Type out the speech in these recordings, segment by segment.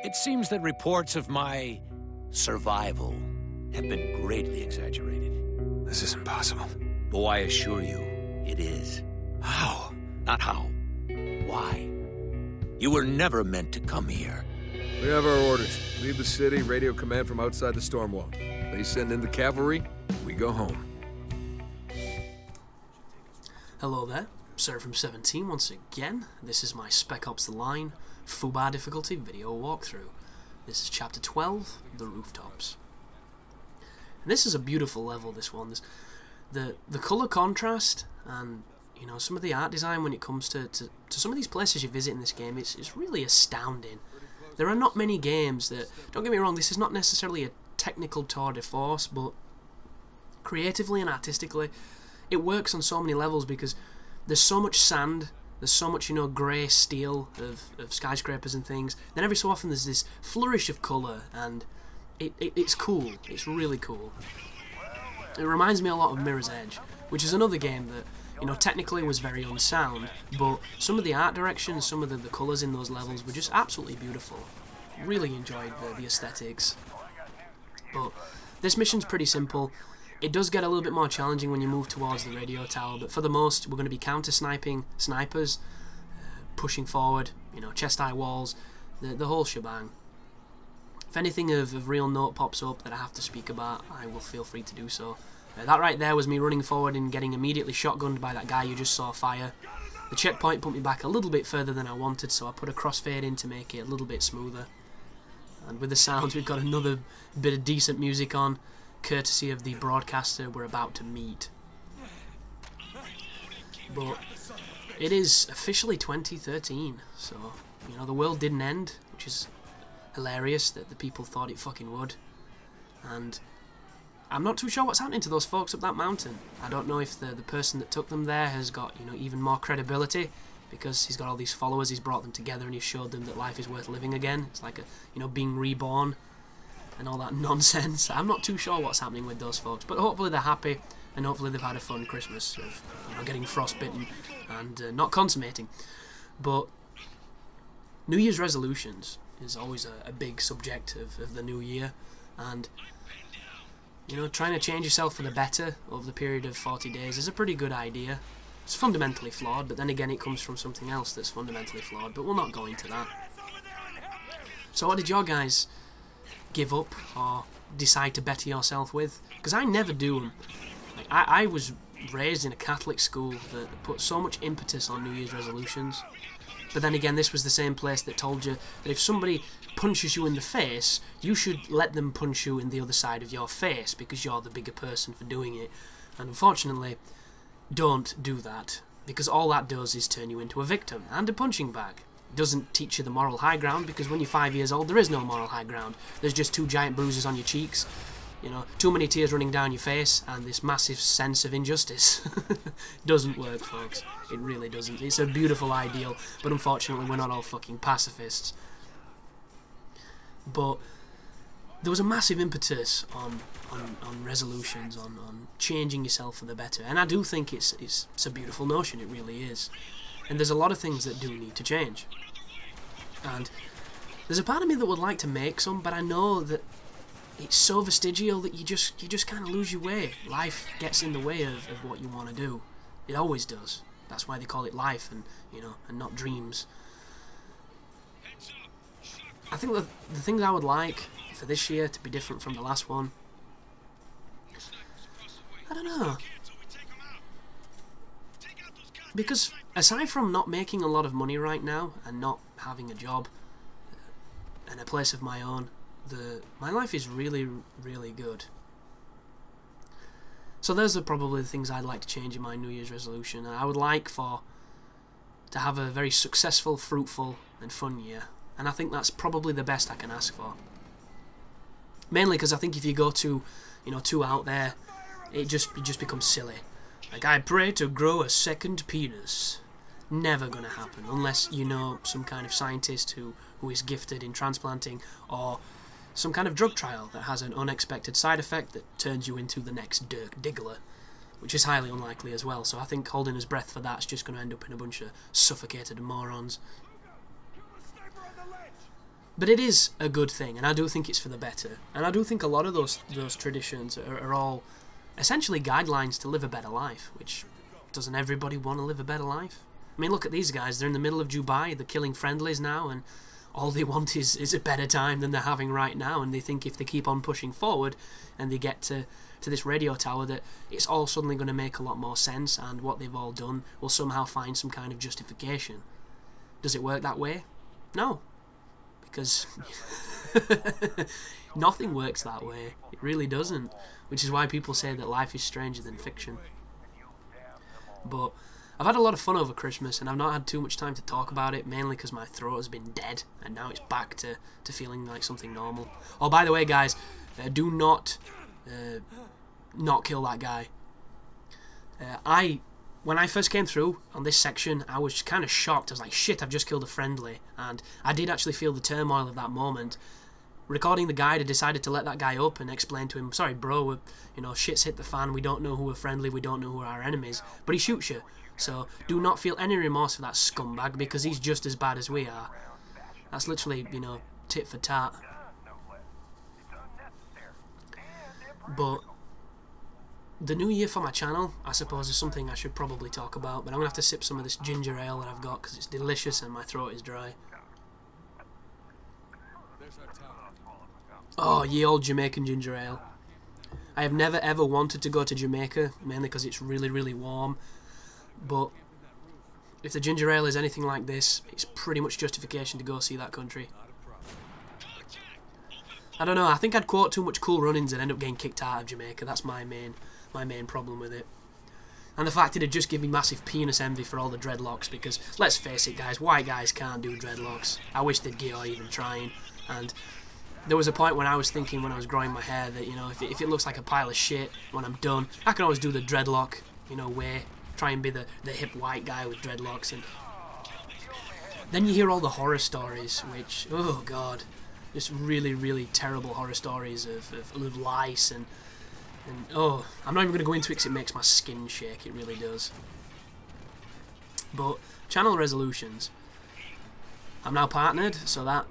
It seems that reports of my survival have been greatly exaggerated. This is impossible. Oh, I assure you, it is. How? Not how. Why? You were never meant to come here. We have our orders. Leave the city, radio command from outside the storm wall. They send in the cavalry, we go home. Hello there, Sir from 17 once again. This is my Spec Ops The Line FUBAR Difficulty video walkthrough. This is Chapter 12, The Rooftops. And this is a beautiful level, this one. The colour contrast and, you know, some of the art design when it comes to some of these places you visit in this game, it's really astounding. There are not many games that, don't get me wrong, this is not necessarily a technical tour de force, but creatively and artistically, it works on so many levels because there's so much sand, there's so much, you know, grey steel of skyscrapers and things. Then every so often there's this flourish of colour, and it's cool. It's really cool. It reminds me a lot of Mirror's Edge, which is another game that, you know, technically was very unsound, but some of the art direction, some of the colours in those levels were just absolutely beautiful. Really enjoyed the aesthetics. But this mission's pretty simple. It does get a little bit more challenging when you move towards the radio tower, but for the most, we're going to be counter-sniping snipers, pushing forward, you know, chest-high walls, the whole shebang. If anything of real note pops up that I have to speak about, I will feel free to do so. That right there was me running forward and getting immediately shotgunned by that guy you just saw fire. The checkpoint put me back a little bit further than I wanted, so I put a crossfade in to make it a little bit smoother. And with the sounds, we've got another bit of decent music on, courtesy of the broadcaster we're about to meet. But it is officially 2013, so, you know, the world didn't end, which is hilarious that the people thought it fucking would. And I'm not too sure what's happening to those folks up that mountain. I don't know if the person that took them there has got, you know, even more credibility, because he's got all these followers, he's brought them together and he's showed them that life is worth living again. It's like, you know, being reborn and all that nonsense. I'm not too sure what's happening with those folks, but hopefully they're happy and hopefully they've had a fun Christmas of, you know, getting frostbitten and not consummating. But New Year's resolutions is always a big subject of the new year, and, you know, trying to change yourself for the better over the period of 40 days is a pretty good idea. It's fundamentally flawed, but then again it comes from something else that's fundamentally flawed, but we'll not go into that. So what did your guys give up or decide to better yourself with? Because I never do them. Like, I was raised in a Catholic school that put so much impetus on New Year's resolutions, but then again this was the same place that told you that if somebody punches you in the face, you should let them punch you in the other side of your face because you're the bigger person for doing it. And unfortunately, don't do that, because all that does is turn you into a victim and a punching bag. It doesn't teach you the moral high ground, because when you're 5 years old there is no moral high ground. There's just two giant bruises on your cheeks, you know, too many tears running down your face, and this massive sense of injustice. Doesn't work, folks. It really doesn't. It's a beautiful ideal, but unfortunately we're not all fucking pacifists. But there was a massive impetus on resolutions, on changing yourself for the better, and I do think it's a beautiful notion, it really is. And there's a lot of things that do need to change. And there's a part of me that would like to make some, but I know that it's so vestigial that you just kind of lose your way. Life gets in the way of what you want to do. It always does. That's why they call it life, and, you know, and not dreams. I think the things I would like for this year to be different from the last one, I don't know. Because aside from not making a lot of money right now and not having a job and a place of my own, my life is really, really good. So those are probably the things I'd like to change in my New Year's resolution. I would like to have a very successful, fruitful and fun year. And I think that's probably the best I can ask for. Mainly because I think if you go too out there, it just becomes silly. Like, I pray to grow a second penis. Never gonna happen, unless you know some kind of scientist who is gifted in transplanting, or some kind of drug trial that has an unexpected side effect that turns you into the next Dirk Diggler, which is highly unlikely as well. So I think holding his breath for that's just gonna end up in a bunch of suffocated morons. But it is a good thing, and I do think it's for the better. And I do think a lot of those traditions are all essentially guidelines to live a better life, which doesn't everybody want to live a better life? I mean, look at these guys. They're in the middle of Dubai. They're killing friendlies now, and all they want is a better time than they're having right now. And they think if they keep on pushing forward and they get to this radio tower, that it's all suddenly going to make a lot more sense, and what they've all done will somehow find some kind of justification. Does it work that way? No. Because nothing works that way. It really doesn't. Which is why people say that life is stranger than fiction. But I've had a lot of fun over Christmas, and I've not had too much time to talk about it, mainly because my throat has been dead, and now it's back to feeling like something normal. Oh, by the way, guys, do not kill that guy. When I first came through on this section, I was kind of shocked. I was like, shit, I've just killed a friendly. And I did actually feel the turmoil of that moment. Recording the guide, I decided to let that guy up and explain to him, sorry bro, shit's hit the fan, we don't know who are friendly, we don't know who are our enemies. But he shoots you. So do not feel any remorse for that scumbag, because he's just as bad as we are. That's literally, tit for tat. But the new year for my channel, I suppose, is something I should probably talk about, but I'm going to have to sip some of this ginger ale that I've got because it's delicious and my throat is dry. Oh, ye old Jamaican ginger ale. I have never ever wanted to go to Jamaica, mainly because it's really, really warm, but if the ginger ale is anything like this, it's pretty much justification to go see that country. I don't know, I think I'd quote too much Cool Runnings and end up getting kicked out of Jamaica. That's my main problem with it. And the fact it'd just give me massive penis envy for all the dreadlocks, because, let's face it guys, white guys can't do dreadlocks. I wish they'd give or even trying. And there was a point when I was thinking, when I was growing my hair, that, if it looks like a pile of shit when I'm done, I can always do the dreadlock, way. Try and be the hip white guy with dreadlocks. And then you hear all the horror stories, which, oh god, just really, really terrible horror stories of lice and oh, I'm not even going to go into it because it makes my skin shake, it really does. But channel resolutions, I'm now partnered, so that,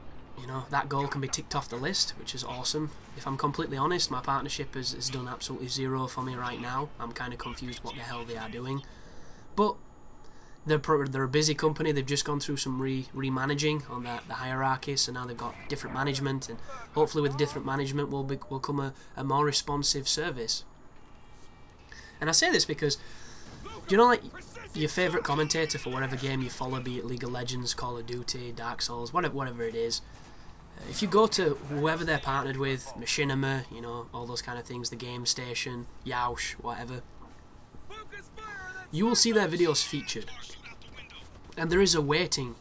that goal can be ticked off the list, which is awesome. If I'm completely honest, my partnership has done absolutely zero for me right now. I'm kind of confused what the hell they are doing. But they're a busy company. They've just gone through some remanaging on the hierarchy, so now they've got different management, and hopefully with different management will come a more responsive service. And I say this because, do you know, like, your favourite commentator for whatever game you follow, be it League of Legends, Call of Duty, Dark Souls, whatever it is, if you go to whoever they're partnered with, Machinima, all those kind of things, the Game Station, Yoush, whatever, you will see their videos featured. And there is a waiting,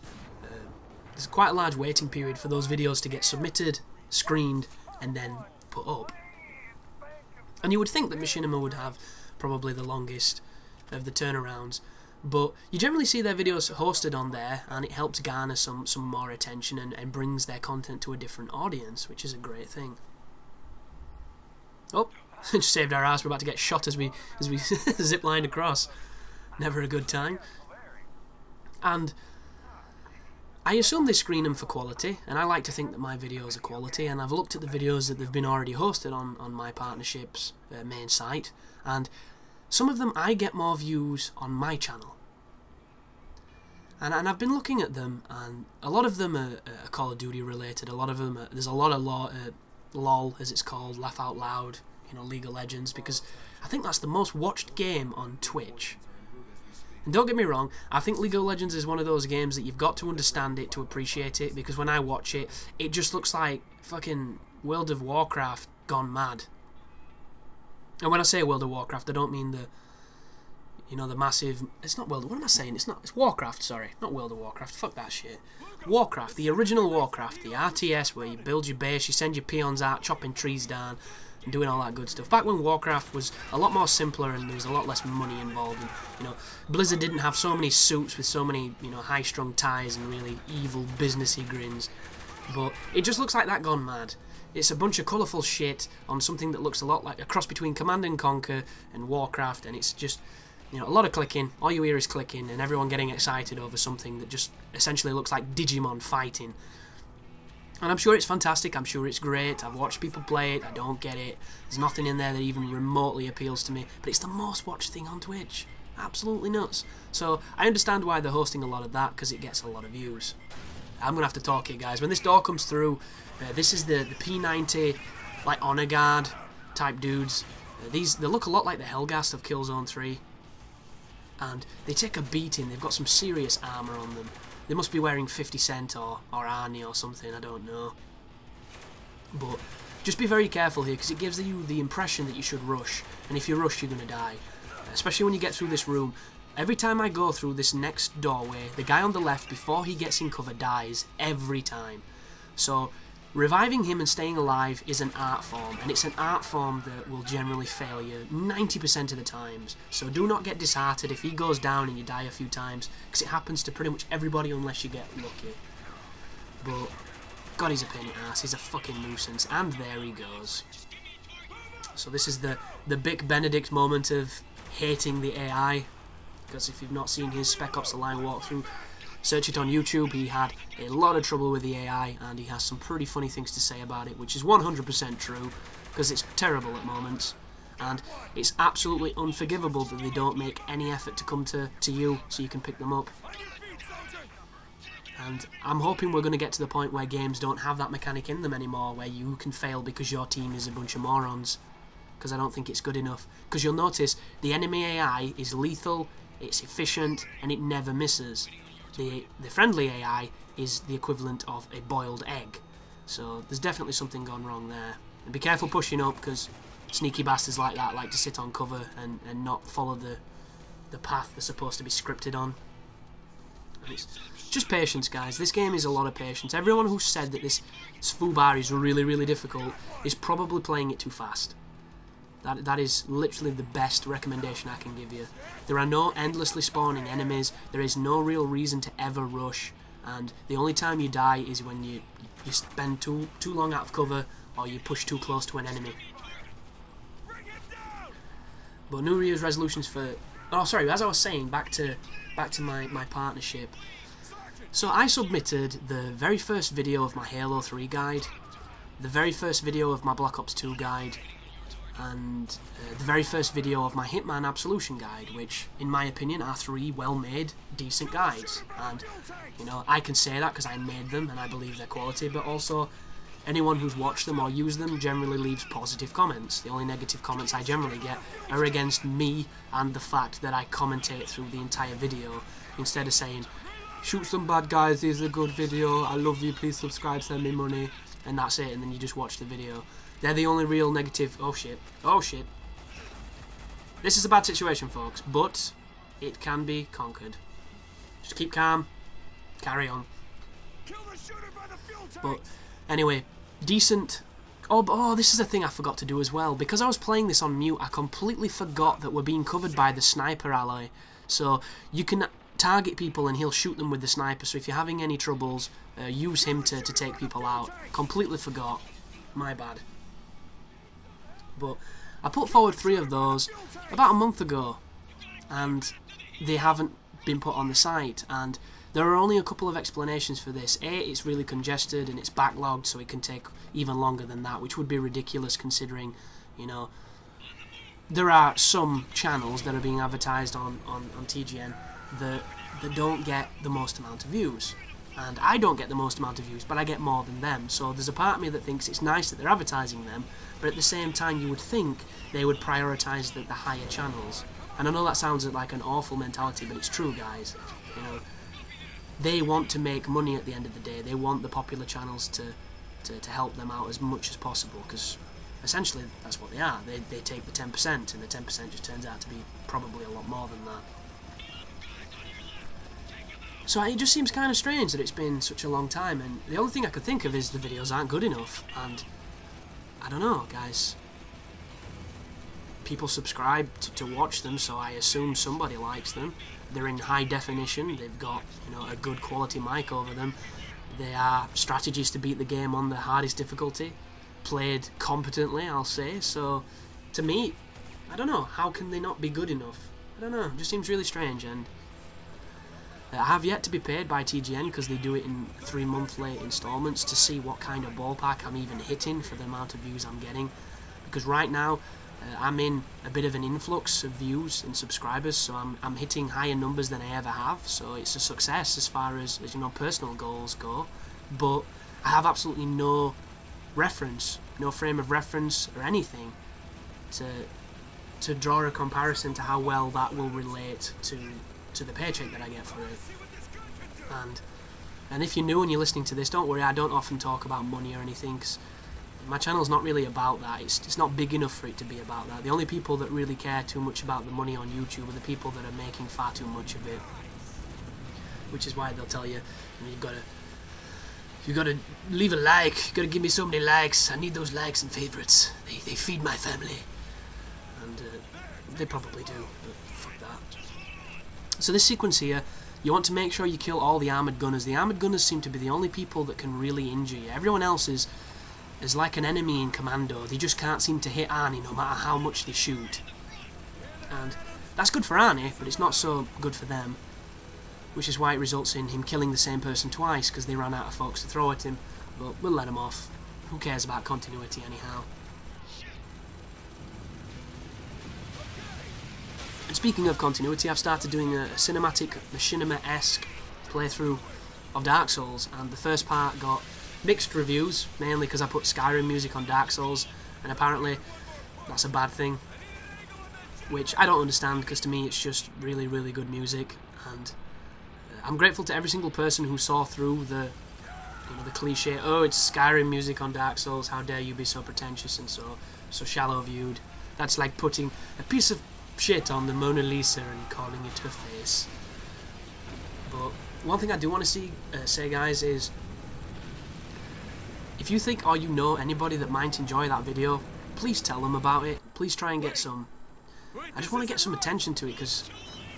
there's quite a large waiting period for those videos to get submitted, screened, and then put up. And you would think that Machinima would have probably the longest of the turnarounds, but you generally see their videos hosted on there, and it helps garner some more attention and brings their content to a different audience, which is a great thing. Oh, just saved our ass. We're about to get shot as we zip-lined across. Never a good time. And I assume they screen them for quality, and I like to think that my videos are quality, and I've looked at the videos that they've been already hosted on my partnership's main site, and some of them I get more views on my channel. And I've been looking at them, and a lot of them are Call of Duty related, a lot of them there's a lot of LOL, as it's called, laugh out loud, League of Legends, because I think that's the most watched game on Twitch. And don't get me wrong, I think League of Legends is one of those games that you've got to understand it to appreciate it, because when I watch it, it just looks like fucking World of Warcraft gone mad. And when I say World of Warcraft, I don't mean the, the massive, it's not what am I saying? It's Warcraft, sorry, not World of Warcraft, fuck that shit. Warcraft, the original Warcraft, the RTS where you build your base, you send your peons out, chopping trees down, and doing all that good stuff. Back when Warcraft was a lot more simpler and there was a lot less money involved, and Blizzard didn't have so many suits with so many high-strung ties and really evil businessy grins, but it just looks like that gone mad. It's a bunch of colourful shit on something that looks a lot like a cross between Command and Conquer and Warcraft, and it's just a lot of clicking. All you hear is clicking and everyone getting excited over something that just essentially looks like Digimon fighting. And I'm sure it's fantastic, I'm sure it's great, I've watched people play it, I don't get it, there's nothing in there that even remotely appeals to me, but it's the most watched thing on Twitch. Absolutely nuts. So I understand why they're hosting a lot of that, because it gets a lot of views. I'm going to have to talk here, guys. When this door comes through, this is the P90, like, Honor Guard type dudes. They look a lot like the Helghast of Killzone 3. And they take a beating, they've got some serious armour on them. They must be wearing 50 Cent or Arnie or something, I don't know. But just be very careful here, because it gives you the impression that you should rush. And if you rush, you're going to die. Especially when you get through this room. Every time I go through this next doorway, the guy on the left, before he gets in cover, dies. Every time. So, reviving him and staying alive is an art form. And it's an art form that will generally fail you 90% of the times. So do not get disheartened if he goes down and you die a few times. Because it happens to pretty much everybody unless you get lucky. But, God, he's a pain in the ass. He's a fucking nuisance. And there he goes. So this is the Bic Benedict moment of hating the AI. Because if you've not seen his Spec Ops The Line walkthrough, search it on YouTube. He had a lot of trouble with the AI, and he has some pretty funny things to say about it, which is 100% true, because it's terrible at moments. And it's absolutely unforgivable that they don't make any effort to come to you so you can pick them up. And I'm hoping we're going to get to the point where games don't have that mechanic in them anymore, where you can fail because your team is a bunch of morons. Because I don't think it's good enough. Because you'll notice the enemy AI is lethal, it's efficient, and it never misses. The friendly AI is the equivalent of a boiled egg. So there's definitely something gone wrong there. And be careful pushing up, because sneaky bastards like that like to sit on cover and not follow the path they're supposed to be scripted on. And it's just patience, guys. This game is a lot of patience. Everyone who said that this FUBAR is really, really difficult is probably playing it too fast. That is literally the best recommendation I can give you. There are no endlessly spawning enemies, there is no real reason to ever rush, and the only time you die is when you spend too long out of cover, or you push too close to an enemy. But New Year's resolutions for... Oh, sorry, as I was saying, back to my partnership. So I submitted the very first video of my Halo 3 guide, the very first video of my Black Ops 2 guide, and the very first video of my Hitman Absolution guide, which, in my opinion, are 3 well-made, decent guides. And, you know, I can say that because I made them and I believe their quality, but also anyone who's watched them or used them generally leaves positive comments. The only negative comments I generally get are against me and the fact that I commentate through the entire video, instead of saying, shoot some bad guys, this is a good video, I love you, please subscribe, send me money, and that's it, and then you just watch the video. They're the only real negative... Oh shit. Oh shit. This is a bad situation, folks, but it can be conquered. Just keep calm. Carry on. But anyway, decent... Oh, this is a thing I forgot to do as well. Because I was playing this on mute, I completely forgot that we're being covered by the sniper ally. So you can target people and he'll shoot them with the sniper. So if you're having any troubles, use him to take people out. Completely forgot. My bad. But I put forward 3 of those about a month ago, and they haven't been put on the site, and there are only a couple of explanations for this. A, it's really congested and it's backlogged, so it can take even longer than that, which would be ridiculous considering, you know, there are some channels that are being advertised on TGN that don't get the most amount of views. And I don't get the most amount of views, but I get more than them. So there's a part of me that thinks it's nice that they're advertising them, but at the same time you would think they would prioritise the higher channels. And I know that sounds like an awful mentality, but it's true, guys. You know, they want to make money at the end of the day. They want the popular channels to help them out as much as possible, because essentially that's what they are. They take the 10%, and the 10% just turns out to be probably a lot more than that. So it just seems kind of strange that it's been such a long time, and the only thing I could think of is the videos aren't good enough, and I don't know, guys. People subscribe to watch them, so I assume somebody likes them. They're in high definition, they've got, you know, a good quality mic over them. They are strategies to beat the game on the hardest difficulty, played competently, I'll say. So to me, I don't know, how can they not be good enough? I don't know, it just seems really strange. And I have yet to be paid by TGN because they do it in 3-month late installments to see what kind of ballpark I'm even hitting for the amount of views I'm getting. Because right now, I'm in a bit of an influx of views and subscribers, so I'm hitting higher numbers than I ever have. So it's a success as far as you know, personal goals go. But I have absolutely no reference, no frame of reference or anything to draw a comparison to how well that will relate to the paycheck that I get for it. And if you're new and you're listening to this, don't worry, I don't often talk about money or anything, because my channel's not really about that. It's not big enough for it to be about that. The only people that really care too much about the money on YouTube are the people that are making far too much of it. Which is why they'll tell you, you gotta leave a like, you gotta give me so many likes, I need those likes and favourites. They feed my family. And they probably do, but fuck that. So this sequence here, you want to make sure you kill all the armoured gunners. The armoured gunners seem to be the only people that can really injure you. Everyone else is like an enemy in Commando. They just can't seem to hit Arnie no matter how much they shoot. And that's good for Arnie, but it's not so good for them. Which is why it results in him killing the same person twice, because they ran out of folks to throw at him. But we'll let him off. Who cares about continuity anyhow? And speaking of continuity, I've started doing a cinematic, machinima-esque playthrough of Dark Souls, and the first part got mixed reviews, mainly because I put Skyrim music on Dark Souls, and apparently that's a bad thing, which I don't understand, because to me it's just really, really good music. And I'm grateful to every single person who saw through the cliche, oh, it's Skyrim music on Dark Souls, how dare you be so pretentious and so shallow-viewed. That's like putting a piece of shit on the Mona Lisa and calling it her face. But one thing I do want to say, guys, is if you think or you know anybody that might enjoy that video, please tell them about it. Please try and get some... I just want to get some attention to it, because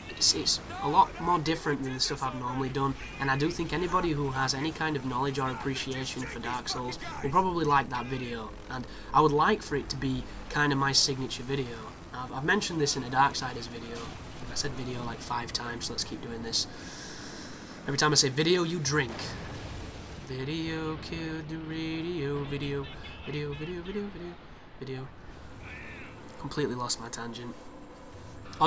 it's a lot more different than the stuff I've normally done, and I do think anybody who has any kind of knowledge or appreciation for Dark Souls will probably like that video, and I would like for it to be kind of my signature video. I've mentioned this in a Darksiders video. I said video like 5 times, so let's keep doing this. Every time I say video, you drink. Video killed the radio, video. Completely lost my tangent.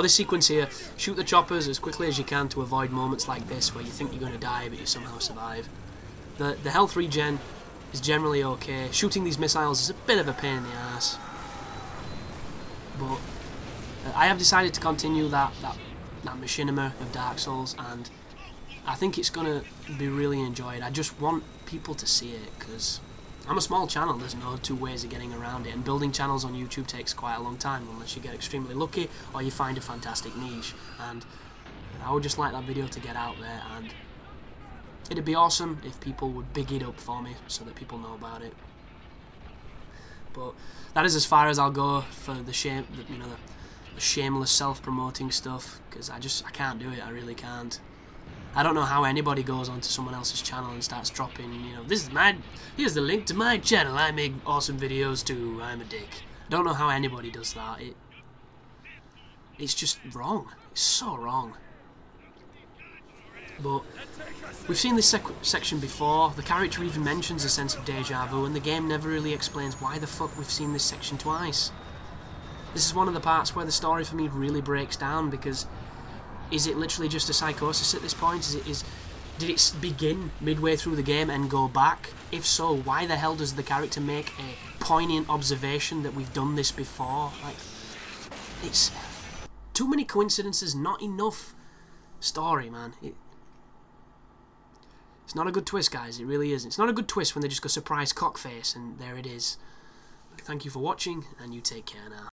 This sequence here, shoot the choppers as quickly as you can to avoid moments like this where you think you're going to die but you somehow survive. The health regen is generally okay. Shooting these missiles is a bit of a pain in the ass. But I have decided to continue that machinima of Dark Souls, and I think it's going to be really enjoyed. I just want people to see it, because I'm a small channel, there's no 2 ways of getting around it, and building channels on YouTube takes quite a long time unless you get extremely lucky or you find a fantastic niche. And I would just like that video to get out there, and it'd be awesome if people would big it up for me so that people know about it. But that is as far as I'll go for the shameless self-promoting stuff, because I can't do it. I really can't. I don't know how anybody goes onto someone else's channel and starts dropping, here's the link to my channel, I make awesome videos too, I'm a dick. I don't know how anybody does that. It's just wrong. It's so wrong. But we've seen this section before. The character even mentions a sense of deja vu, and the game never really explains why the fuck we've seen this section twice. This is one of the parts where the story for me really breaks down, because is it literally just a psychosis at this point? Did it begin midway through the game and go back? If so, why the hell does the character make a poignant observation that we've done this before? Like, it's too many coincidences, not enough story, man. It's not a good twist, guys. It really isn't. It's not a good twist when they just go surprise cockface and there it is. Thank you for watching, and you take care now.